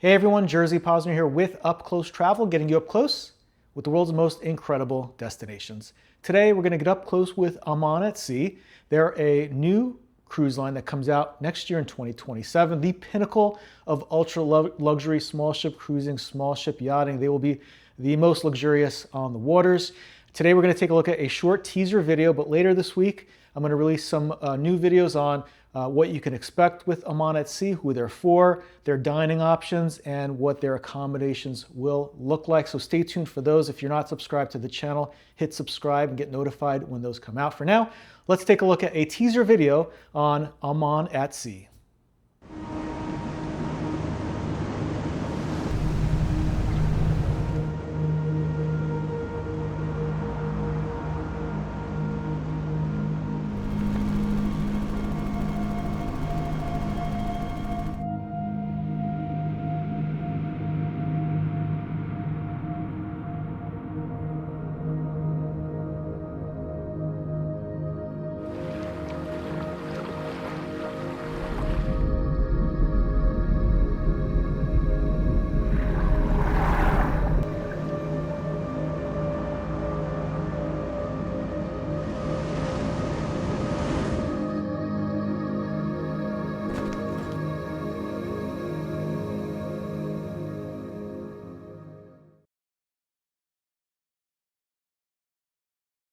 Hey everyone, Jerzy Poznar here with Up Close Travel, getting you up close with the world's most incredible destinations. Today we're going to get up close with Aman at Sea. They're a new cruise line that comes out next year in 2027, the pinnacle of ultra luxury small ship cruising, small ship yachting. They will be the most luxurious on the waters. Today we're going to take a look at a short teaser video, but later this week I'm going to release some new videos on what you can expect with Aman at Sea, who they're for, their dining options, and what their accommodations will look like. So stay tuned for those. If you're not subscribed to the channel, hit subscribe and get notified when those come out. For now, let's take a look at a teaser video on Aman at Sea.